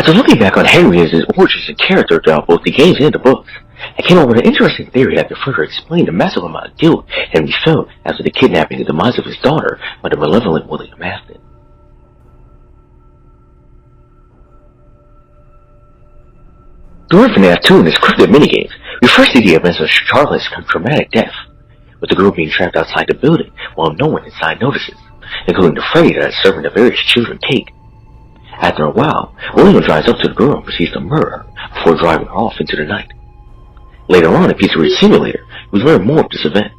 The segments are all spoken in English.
After looking back on Henry as his origins and character throughout both the games and the books, I came up with an interesting theory that could further explain the massive amount of guilt Henry felt after the kidnapping and demise of his daughter by the malevolent William Afton. During FNAF 2 in his scripted minigames, we first see the events of Charlotte's traumatic death, with the girl being trapped outside the building while no one inside notices, including the Freddy that is serving the various children cake. After a while, William drives up to the girl and proceeds to murder her before driving her off into the night. Later on in Pizzeria Simulator, we learn more of this event,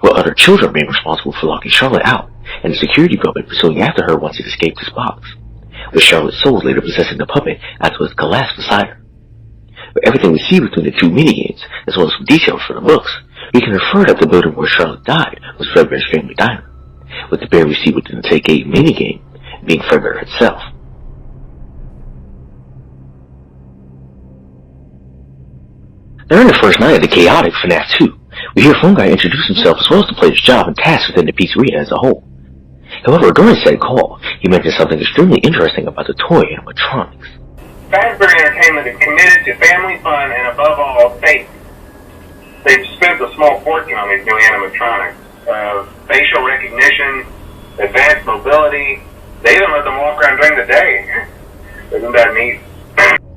with other children being responsible for locking Charlotte out, and the security puppet pursuing after her once it escaped his box, with Charlotte's soul later possessing the puppet after it collapsed beside her. With everything we see between the two minigames, as well as some details from the books, we can infer that the building where Charlotte died was Fredbear's family diner, with the bear we see within the Take 8 minigame being Fredbear itself. During the first night of the chaotic FNAF 2, we hear Phone Guy introduce himself as well as the player's job and tasks within the pizzeria as a whole. However, during said call, he mentioned something extremely interesting about the toy animatronics. Fazbear Entertainment is committed to family fun and, above all, safety. They've spent a small fortune on these new animatronics. Facial recognition, advanced mobility. They even let them walk around during the day. Isn't that neat?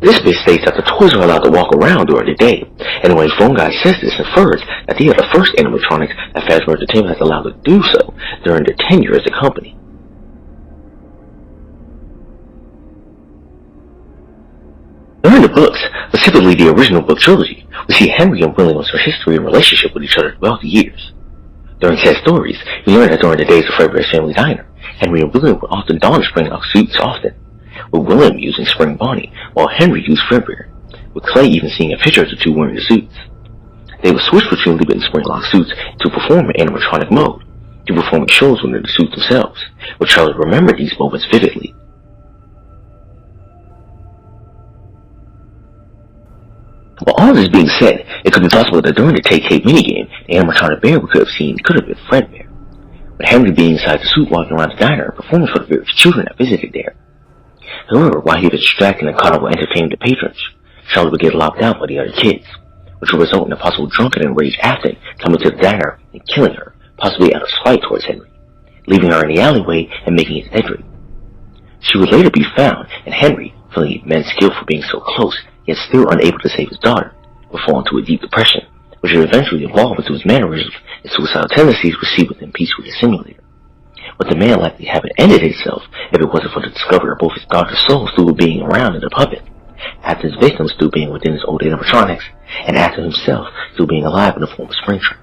This bit states that the toys are allowed to walk around during the day, and when Phone Guy says this, infers that they are the first animatronics that Fazbear Entertainment has allowed to do so during their tenure as a company. During the books, specifically the original book trilogy, we see Henry and William's history and relationship with each other throughout the years. During said stories, we learn that during the days of Fredbear's family diner, Henry and William would often don Springlock suits often, with William using Spring Bonnie, while Henry used Fredbear, with Clay even seeing a picture of the two wearing the suits. They would switch between Libet and Springlock suits to perform in animatronic mode, to performing shows within the suits themselves, with Charlie remembered these moments vividly. With all this being said, it could be possible that during the Take 8 minigame, the animatronic bear we could have seen could have been Fredbear, with Henry being inside the suit walking around the diner and performing for the various children that visited there. However, while he was distracting and caught up with entertaining the patrons, Charlie would get locked out by the other kids, which would result in a possible drunken and enraged Afton coming to the diner and killing her, possibly out of spite towards Henry, leaving her in the alleyway and making his bedroom. She would later be found, and Henry, feeling immense guilt for being so close, yet still unable to save his daughter, would fall into a deep depression, which would eventually evolve into his mannerisms and suicidal tendencies we see within Pizzeria Simulator, with the man likely having ended himself if it wasn't for the discovery of both his daughter's soul still being around in the puppet, Afton's victims still being within his old animatronics, and Afton himself still being alive in the form of Springtrap.